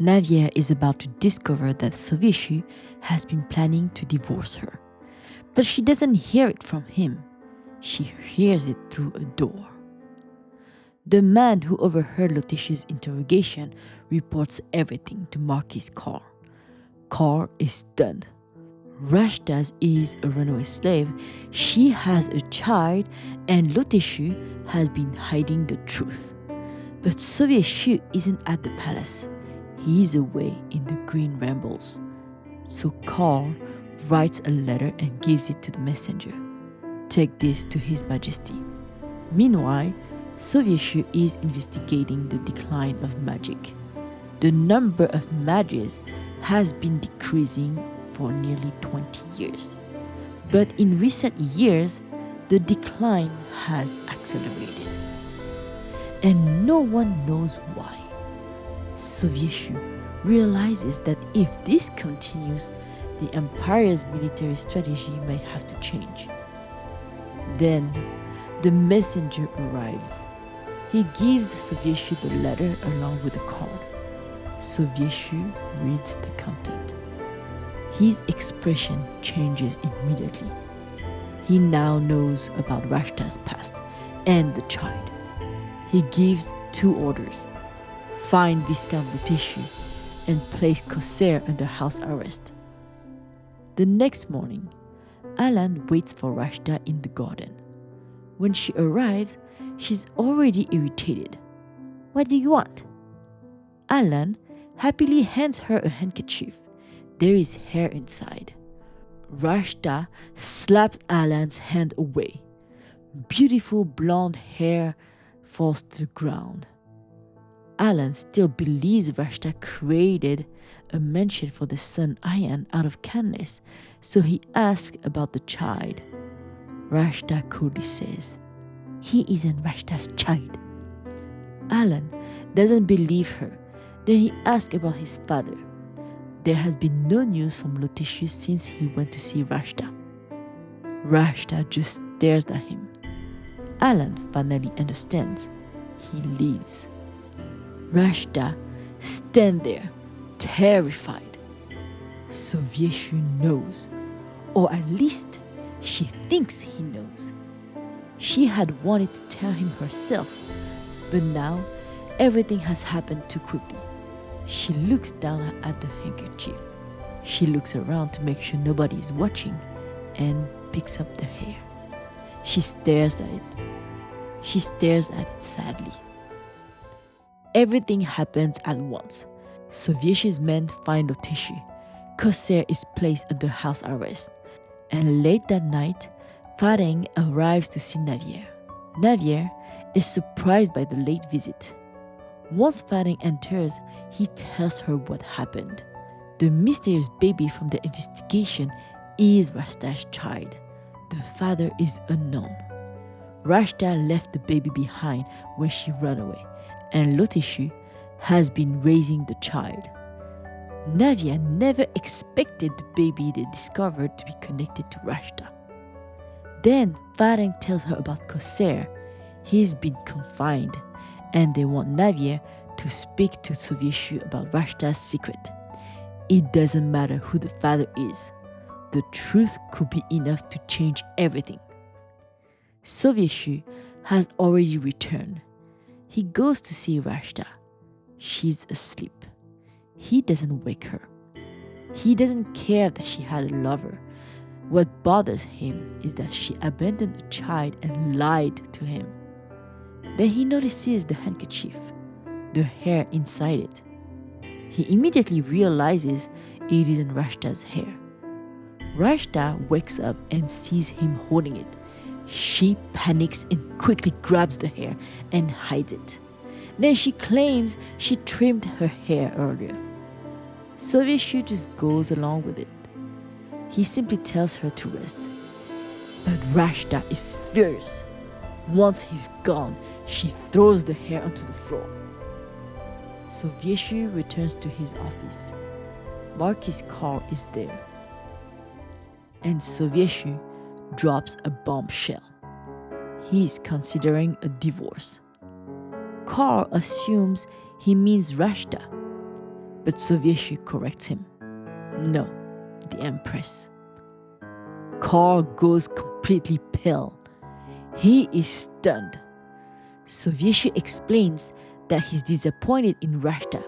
Navier is about to discover that Sovieshu has been planning to divorce her. But she doesn't hear it from him. She hears it through a door. The man who overheard Lotish's interrogation reports everything to Marquis Carr. Carr is stunned. Rashta is a runaway slave, she has a child, and Lotishu has been hiding the truth. But Sovieshu isn't at the palace. He is away in the green rambles. So Carl writes a letter and gives it to the messenger. Take this to His Majesty. Meanwhile, Sovieshu is investigating the decline of magic. The number of mages has been decreasing for nearly 20 years. But in recent years, the decline has accelerated. And no one knows why. Sovieshu realizes that if this continues, the empire's military strategy may have to change. Then, the messenger arrives. He gives Sovieshu the letter along with the card. Sovieshu reads the content. His expression changes immediately. He now knows about Rashta's past and the child. He gives 2 orders: find Viscount Sovieshu and place Kosair under house arrest. The next morning, Alan waits for Rashta in the garden. When she arrives, she's already irritated. What do you want? Alan happily hands her a handkerchief. There is hair inside. Rashta slaps Alan's hand away. Beautiful blonde hair falls to the ground. Alan still believes Rashta created a mansion for the son Ayan out of kindness, so he asks about the child. Rashta coolly says, he isn't Rashta's child. Alan doesn't believe her. Then he asks about his father. There has been no news from Lotishu since he went to see Rashta. Rashta just stares at him. Alan finally understands. He leaves. Rashta stands there, terrified. Sovieshu knows, or at least she thinks he knows. She had wanted to tell him herself, but now everything has happened too quickly. She looks down at the handkerchief. She looks around to make sure nobody is watching and picks up the hair. She stares at it. She stares at it sadly. Everything happens at once. Sovieshu's men find Lotishu. Kosair is placed under house arrest. And late that night, Fareng arrives to see Navier. Navier is surprised by the late visit. Once Fareng enters, he tells her what happened. The mysterious baby from the investigation is Rashta's child. The father is unknown. Rashta left the baby behind when she ran away, and Lotishu has been raising the child. Navier never expected the baby they discovered to be connected to Rashta. Then Fareng tells her about Kosair. He's been confined, and they want Navier to speak to Sovieshu about Rashta's secret. It doesn't matter who the father is. The truth could be enough to change everything. Sovieshu has already returned. He goes to see Rashta. She's asleep. He doesn't wake her. He doesn't care that she had a lover. What bothers him is that she abandoned a child and lied to him. Then he notices the handkerchief, the hair inside it. He immediately realizes it isn't Rashta's hair. Rashta wakes up and sees him holding it. She panics and quickly grabs the hair and hides it. Then she claims she trimmed her hair earlier. Sovieshu just goes along with it. He simply tells her to rest. But Rashta is furious. Once he's gone, she throws the hair onto the floor. Sovieshu returns to his office. Marquis Carl is there. And Sovieshu drops a bombshell. He is considering a divorce. Carl assumes he means Rashta. But Sovieshu corrects him. No, the Empress. Karl goes completely pale. He is stunned. Sovieshu explains that he's disappointed in Rashta,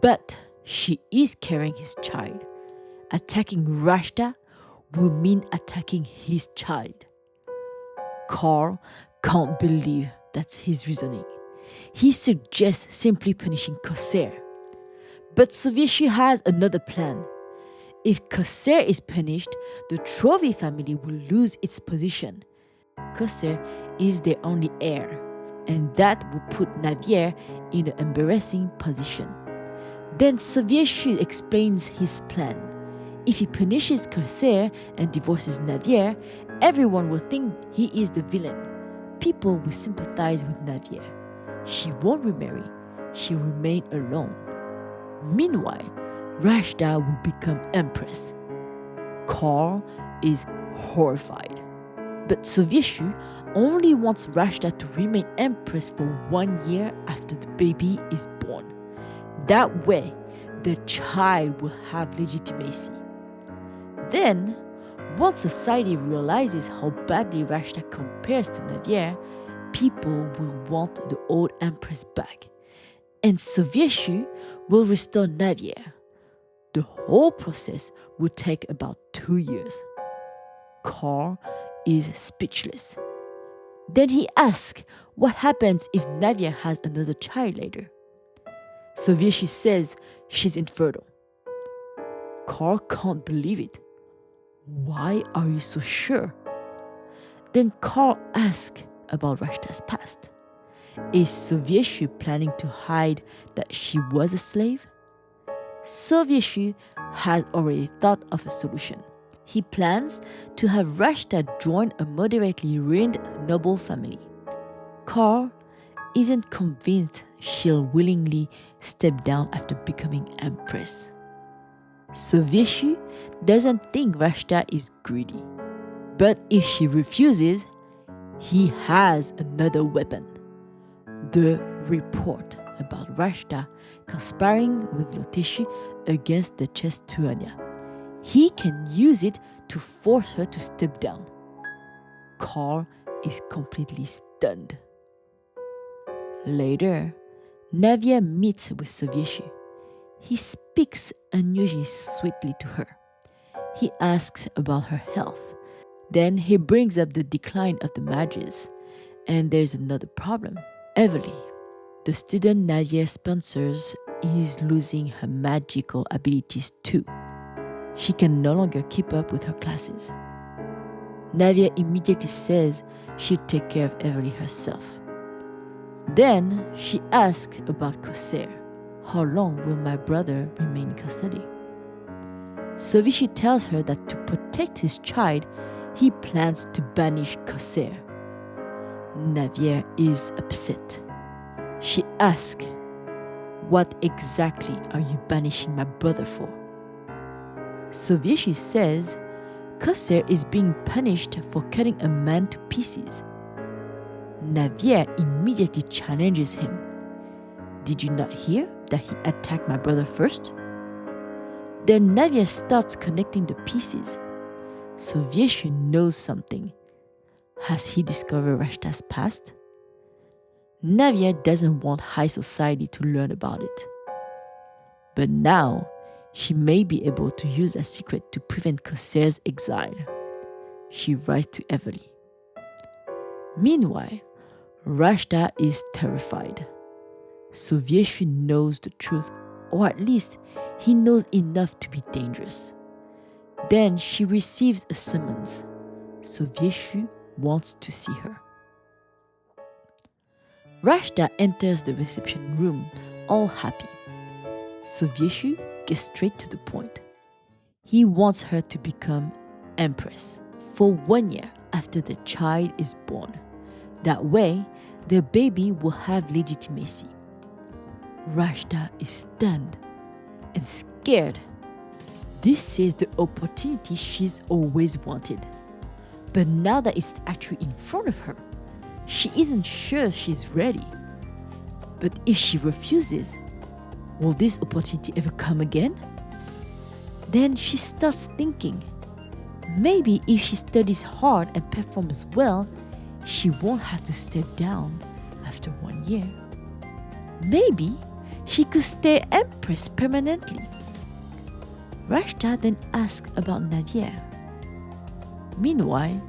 but she is carrying his child. Attacking Rashta will mean attacking his child. Karl can't believe that's his reasoning. He suggests simply punishing Kosair. But Sovieshu has another plan. If Kosair is punished, the trophy family will lose its position. Kosair is their only heir, and that will put Navier in an embarrassing position. Then Sovieshu explains his plan. If he punishes Kosair and divorces Navier, everyone will think he is the villain. People will sympathize with Navier. She won't remarry. She'll remain alone. Meanwhile, Rashta will become Empress. Karl is horrified. But Sovieshu only wants Rashta to remain Empress for 1 year after the baby is born. That way, the child will have legitimacy. Then, once society realizes how badly Rashta compares to Navier, people will want the old Empress back. And Sovieshu will restore Navier. The whole process will take about 2 years. Karl is speechless. Then he asks what happens if Navier has another child later. Sovieshu says she's infertile. Karl can't believe it. Why are you so sure? Then Karl asks about Rashta's past. Is Sovieshu planning to hide that she was a slave? Sovieshu has already thought of a solution. He plans to have Rashta join a moderately ruined noble family. Karl isn't convinced she'll willingly step down after becoming Empress. Sovieshu doesn't think Rashta is greedy. But if she refuses, he has another weapon. The report about Rashta conspiring with Loteshu against the Chestuania. He can use it to force her to step down. Karl is completely stunned. Later, Navier meets with Sovieshu. He speaks unusually sweetly to her. He asks about her health. Then he brings up the decline of the mages. And there's another problem. Evely, the student Navier sponsors, is losing her magical abilities too. She can no longer keep up with her classes. Navier immediately says she'll take care of Evely herself. Then she asks about Kosair. How long will my brother remain in custody? Sovieshu tells her that to protect his child, he plans to banish Kosair. Navier is upset. She asks, what exactly are you banishing my brother for? Sovieshu says Kosair is being punished for cutting a man to pieces. Navier immediately challenges him. Did you not hear that he attacked my brother first? Then Navier starts connecting the pieces. Sovieshu knows something. Has he discovered Rashta's past? Navier doesn't want high society to learn about it. But now, she may be able to use that secret to prevent Kosair's exile. She writes to Evely. Meanwhile, Rashta is terrified. Sovieshu knows the truth, or at least he knows enough to be dangerous. Then she receives a summons. Sovieshu wants to see her. Rashta enters the reception room, all happy. Sovieshu gets straight to the point. He wants her to become Empress for 1 year after the child is born. That way, the baby will have legitimacy. Rashta is stunned and scared. This is the opportunity she's always wanted. But now that it's actually in front of her, she isn't sure she's ready. But if she refuses, Will this opportunity ever come again? Then she starts thinking, maybe if she studies hard and performs well, she won't have to step down after 1 year. Maybe she could stay Empress permanently. Rashta then asks about Navier. Meanwhile,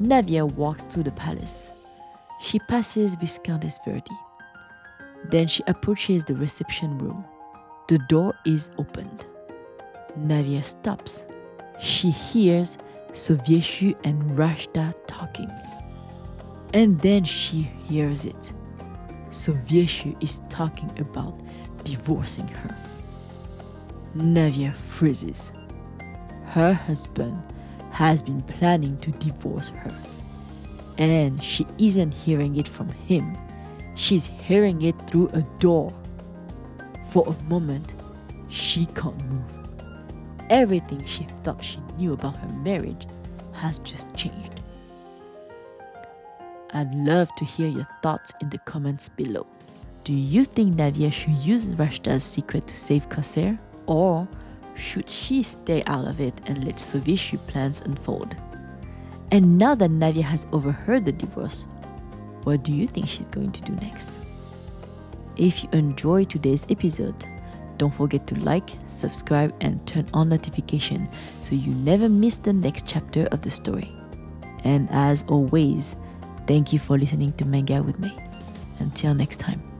Navier walks through the palace. She passes Viscountess Verdi. Then she approaches the reception room. The door is opened. Navier stops. She hears Sovieshu and Rashta talking. And then she hears it. Sovieshu is talking about divorcing her. Navier freezes. Her husband has been planning to divorce her. And she isn't hearing it from him. She's hearing it through a door. For a moment, she can't move. Everything she thought she knew about her marriage has just changed. I'd love to hear your thoughts in the comments below. Do you think Navier should use Rashta's secret to save Kosair? Or should she stay out of it and let Sovieshu plans unfold? And now that Navier has overheard the divorce, what do you think she's going to do next? If you enjoyed today's episode, don't forget to like, subscribe, and turn on notifications so you never miss the next chapter of the story. And as always, thank you for listening to Manga with me. Until next time.